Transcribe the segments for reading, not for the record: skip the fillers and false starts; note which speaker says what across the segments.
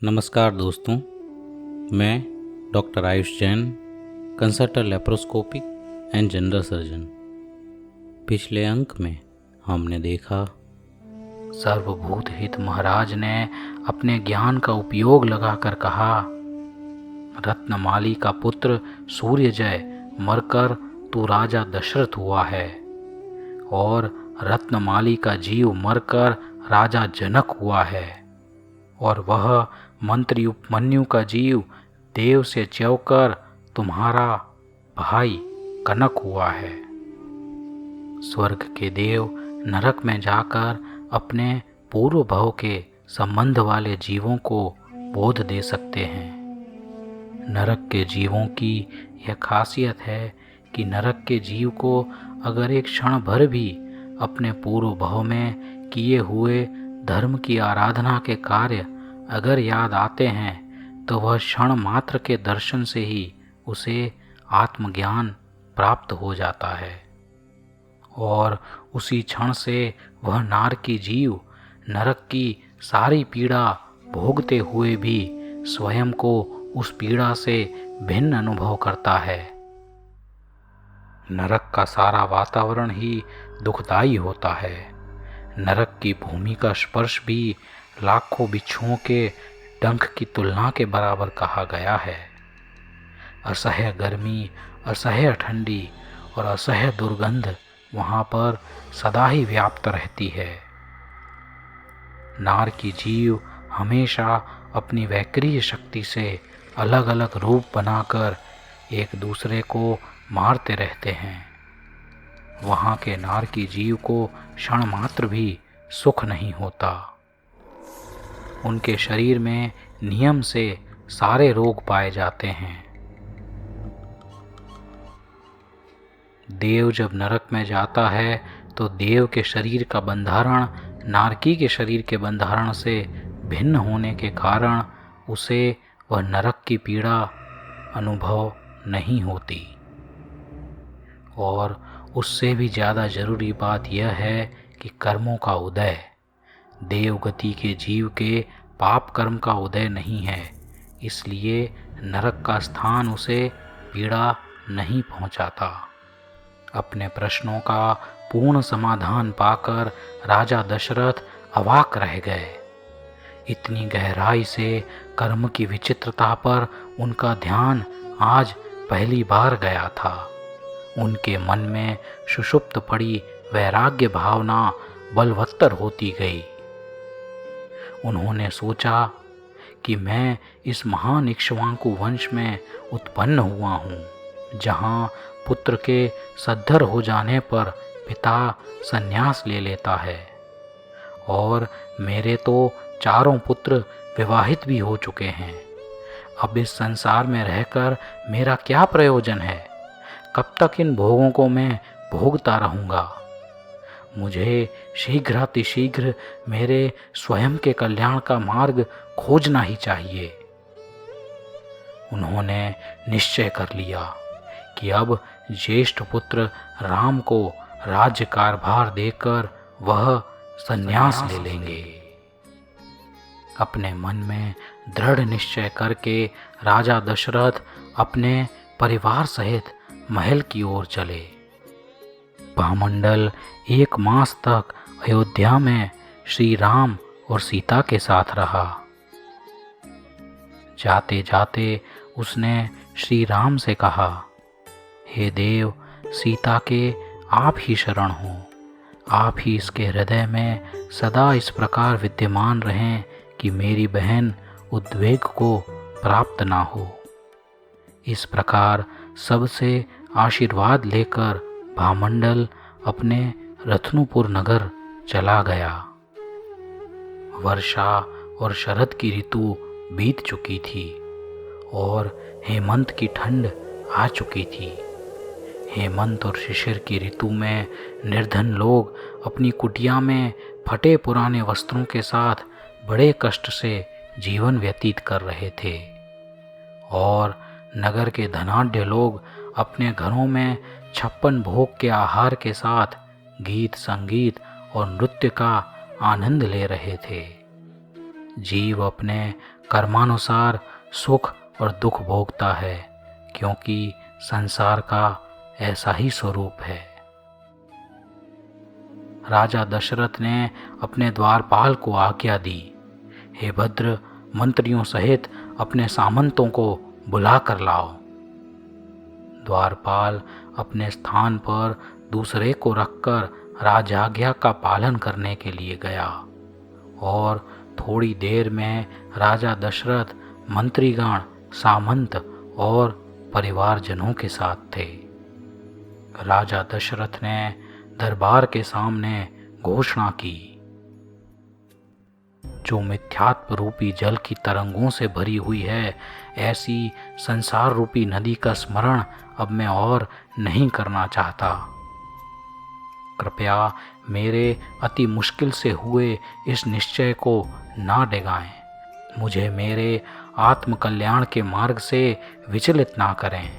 Speaker 1: नमस्कार दोस्तों, मैं doctor Ayush Jain, consultant laparoscopic and general surgeon. पिछले अंक में हमने देखा सर्वभूत हित महाराज ने अपने ज्ञान का उपयोग लगाकर कहा, रत्नमाली का पुत्र सूर्यजय मरकर तू राजा दशरथ हुआ है और रत्नमाली का जीव मरकर राजा जनक हुआ है और वह मंत्री उपमन्यु का जीव देव से च्यवकर तुम्हारा भाई कनक हुआ है। स्वर्ग के देव नरक में जाकर अपने पूर्व भव के संबंध वाले जीवों को बोध दे सकते हैं। नरक के जीवों की यह खासियत है कि नरक के जीव को अगर एक क्षण भर भी अपने पूर्व भव में किए हुए धर्म की आराधना के कार्य अगर याद आते हैं तो वह क्षण मात्र के दर्शन से ही उसे आत्मज्ञान प्राप्त हो जाता है और उसी क्षण से वह नारकी जीव नरक की सारी पीड़ा भोगते हुए भी स्वयं को उस पीड़ा से भिन्न अनुभव करता है। नरक का सारा वातावरण ही दुखदायी होता है। नरक की भूमि का स्पर्श भी लाखों बिच्छुओं के डंक की तुलना के बराबर कहा गया है। असह्य गर्मी, असह्य ठंडी और असह्य दुर्गंध वहाँ पर सदा ही व्याप्त रहती है। नार की जीव हमेशा अपनी वैक्रिय शक्ति से अलग अलग रूप बनाकर एक दूसरे को मारते रहते हैं। वहाँ के नार की जीव को क्षण मात्र भी सुख नहीं होता। उनके शरीर में नियम से सारे रोग पाए जाते हैं। देव जब नरक में जाता है तो देव के शरीर का बंधारण नारकी के शरीर के बंधारण से भिन्न होने के कारण उसे वह नरक की पीड़ा अनुभव नहीं होती। और उससे भी ज़्यादा ज़रूरी बात यह है कि कर्मों का उदय, देवगति के जीव के पाप कर्म का उदय नहीं है, इसलिए नरक का स्थान उसे पीड़ा नहीं पहुंचाता। अपने प्रश्नों का पूर्ण समाधान पाकर राजा दशरथ अवाक रह गए। इतनी गहराई से कर्म की विचित्रता पर उनका ध्यान आज पहली बार गया था। उनके मन में सुषुप्त पड़ी वैराग्य भावना बलवत्तर होती गई। उन्होंने सोचा कि मैं इस महान इक्ष्वाकु वंश में उत्पन्न हुआ हूँ, जहाँ पुत्र के सद्धर हो जाने पर पिता संन्यास ले लेता है और मेरे तो चारों पुत्र विवाहित भी हो चुके हैं। अब इस संसार में रहकर मेरा क्या प्रयोजन है? कब तक इन भोगों को मैं भोगता रहूँगा? मुझे शीघ्रातिशीघ्र मेरे स्वयं के कल्याण का मार्ग खोजना ही चाहिए। उन्होंने निश्चय कर लिया कि अब ज्येष्ठ पुत्र राम को राज्य कारभार देकर वह संन्यास ले लेंगे। अपने मन में दृढ़ निश्चय करके राजा दशरथ अपने परिवार सहित महल की ओर चले। भामंडल 1 मास तक अयोध्या में श्री राम और सीता के साथ रहा। जाते जाते उसने श्री राम से कहा, हे देव, सीता के आप ही शरण हो। आप ही इसके हृदय में सदा इस प्रकार विद्यमान रहें कि मेरी बहन उद्वेग को प्राप्त ना हो। इस प्रकार सबसे आशीर्वाद लेकर भामंडल अपने रत्नुपुर नगर चला गया। वर्षा और शरद की ऋतु बीत चुकी थी और हेमंत की ठंड आ चुकी थी। हेमंत और शिशिर की ऋतु में निर्धन लोग अपनी कुटिया में फटे पुराने वस्त्रों के साथ बड़े कष्ट से जीवन व्यतीत कर रहे थे और नगर के धनाढ्य लोग अपने घरों में 56 भोग के आहार के साथ गीत संगीत और नृत्य का आनंद ले रहे थे। जीव अपने कर्मानुसार सुख और दुख भोगता है, क्योंकि संसार का ऐसा ही स्वरूप है। राजा दशरथ ने अपने द्वारपाल को आज्ञा दी, हे भद्र, मंत्रियों सहित अपने सामंतों को बुला कर लाओ। द्वारपाल अपने स्थान पर दूसरे को रखकर राजाज्ञा का पालन करने के लिए गया और थोड़ी देर में राजा दशरथ मंत्रीगण, सामंत और परिवारजनों के साथ थे। राजा दशरथ ने दरबार के सामने घोषणा की, जो मिथ्यात्व रूपी जल की तरंगों से भरी हुई है, ऐसी संसार रूपी नदी का स्मरण अब मैं और नहीं करना चाहता। कृपया मेरे अति मुश्किल से हुए इस निश्चय को ना डिगाएं। मुझे मेरे आत्मकल्याण के मार्ग से विचलित ना करें।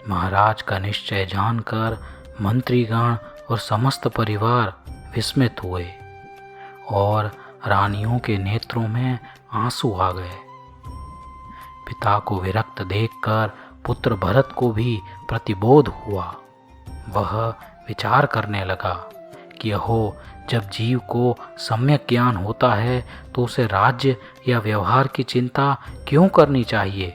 Speaker 1: महाराज का निश्चय जानकर मंत्रीगण और समस्त परिवार विस्मित हुए और रानियों के नेत्रों में आंसू आ गए। पिता को विरक्त देखकर पुत्र भरत को भी प्रतिबोध हुआ। वह विचार करने लगा कि अहो, जब जीव को सम्यक ज्ञान होता है तो उसे राज्य या व्यवहार की चिंता क्यों करनी चाहिए।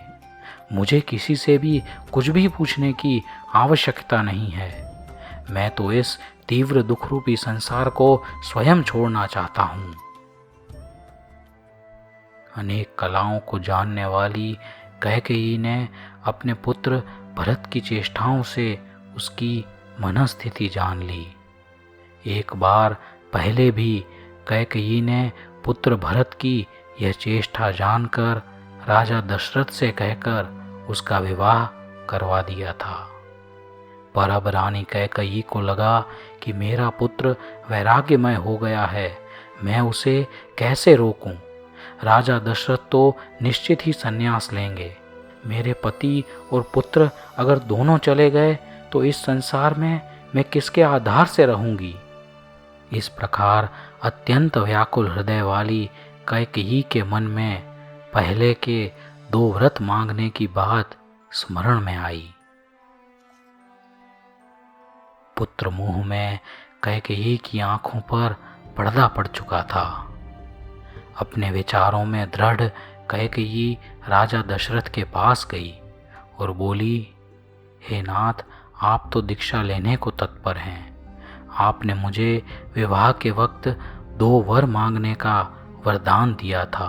Speaker 1: मुझे किसी से भी कुछ भी पूछने की आवश्यकता नहीं है। मैं तो इस तीव्र दुख रूपी संसार को स्वयं छोड़ना चाहता हूँ। अनेक कलाओं को जानने वाली कैकेयी ने अपने पुत्र भरत की चेष्टाओं से उसकी मनस्थिति जान ली। एक बार पहले भी कैकेयी ने पुत्र भरत की यह चेष्टा जानकर राजा दशरथ से कहकर उसका विवाह करवा दिया था। पर अब रानी कैकेयी को लगा कि मेरा पुत्र वैराग्यमय हो गया है, मैं उसे कैसे रोकूं। राजा दशरथ तो निश्चित ही संन्यास लेंगे। मेरे पति और पुत्र अगर दोनों चले गए तो इस संसार में मैं किसके आधार से रहूंगी। इस प्रकार अत्यंत व्याकुल हृदय वाली कैकेयी के मन में पहले के 2 व्रत मांगने की बात स्मरण में आई। पुत्र मोह में कैकेयी की आंखों पर पर्दा पड़ चुका था। अपने विचारों में दृढ़ कैकेयी राजा दशरथ के पास गई और बोली, हे नाथ, आप तो दीक्षा लेने को तत्पर हैं। आपने मुझे विवाह के वक्त 2 वर मांगने का वरदान दिया था।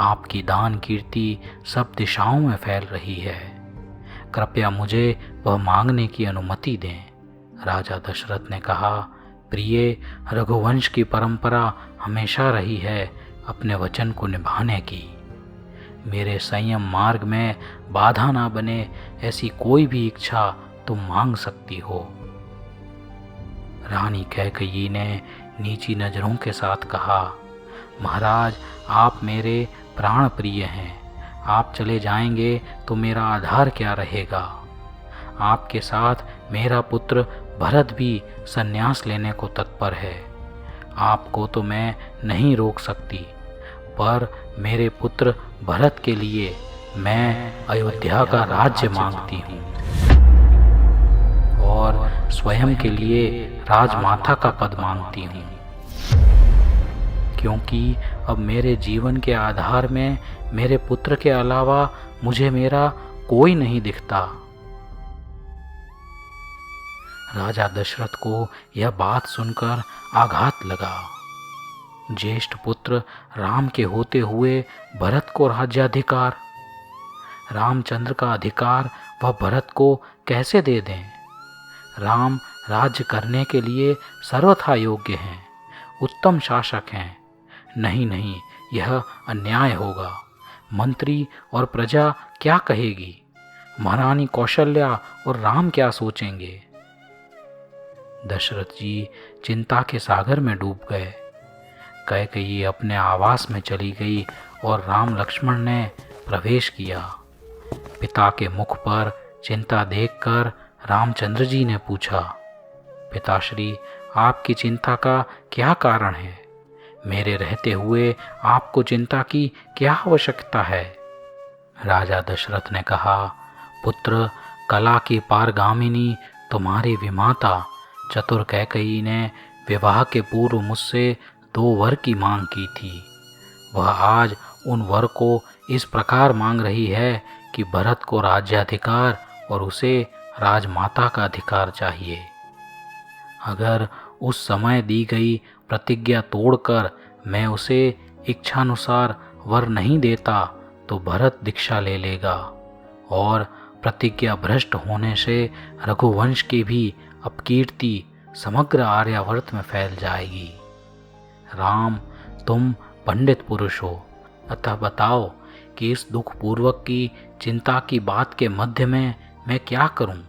Speaker 1: आपकी दान कीर्ति सब दिशाओं में फैल रही है। कृपया मुझे वह मांगने की अनुमति दें। राजा दशरथ ने कहा, प्रिय, रघुवंश की परंपरा हमेशा रही है अपने वचन को निभाने की। मेरे संयम मार्ग में बाधा ना बने ऐसी कोई भी इच्छा तुम मांग सकती हो। रानी कैकेयी ने नीची नजरों के साथ कहा, महाराज, आप मेरे प्राण प्रिय हैं। आप चले जाएंगे तो मेरा आधार क्या रहेगा। आपके साथ मेरा पुत्र भरत भी संन्यास लेने को तत्पर है। आपको तो मैं नहीं रोक सकती, पर मेरे पुत्र भरत के लिए मैं अयोध्या का राज्य मांगती हूँ और स्वयं के लिए राजमाता का पद मांगती हूँ, क्योंकि अब मेरे जीवन के आधार में मेरे पुत्र के अलावा मुझे मेरा कोई नहीं दिखता। राजा दशरथ को यह बात सुनकर आघात लगा। ज्येष्ठ पुत्र राम के होते हुए भरत को राज्याधिकार, रामचंद्र का अधिकार वह भरत को कैसे दे दें। राम राज्य करने के लिए सर्वथा योग्य हैं, उत्तम शासक हैं। नहीं नहीं, यह अन्याय होगा। मंत्री और प्रजा क्या कहेगी, महारानी कौशल्या और राम क्या सोचेंगे। दशरथ जी चिंता के सागर में डूब गए। कैकेयी अपने आवास में चली गई और राम लक्ष्मण ने प्रवेश किया। पिता के मुख पर चिंता देखकर रामचंद्र जी ने पूछा, पिताश्री, आपकी चिंता का क्या कारण है।
Speaker 2: मेरे रहते हुए आपको चिंता की क्या आवश्यकता है? राजा दशरथ ने कहा, पुत्र, कला की पारगामिनी तुम्हारी विमाता चतुर कैकेयी ने विवाह के पूर्व मुझसे 2 वर की मांग की थी। वह आज उन वर को इस प्रकार मांग रही है कि भरत को राज्याधिकार और उसे राजमाता का अधिकार चाहिए। अगर उस समय दी गई प्रतिज्ञा तोड़कर मैं उसे इच्छानुसार वर नहीं देता तो भरत दीक्षा ले लेगा और प्रतिज्ञा भ्रष्ट होने से रघुवंश की भी अपकीर्ति समग्र आर्यावर्त में फैल जाएगी। राम, तुम पंडित पुरुष हो, अतः बताओ कि इस दुख पूर्वक की चिंता की बात के मध्य में मैं क्या करूं?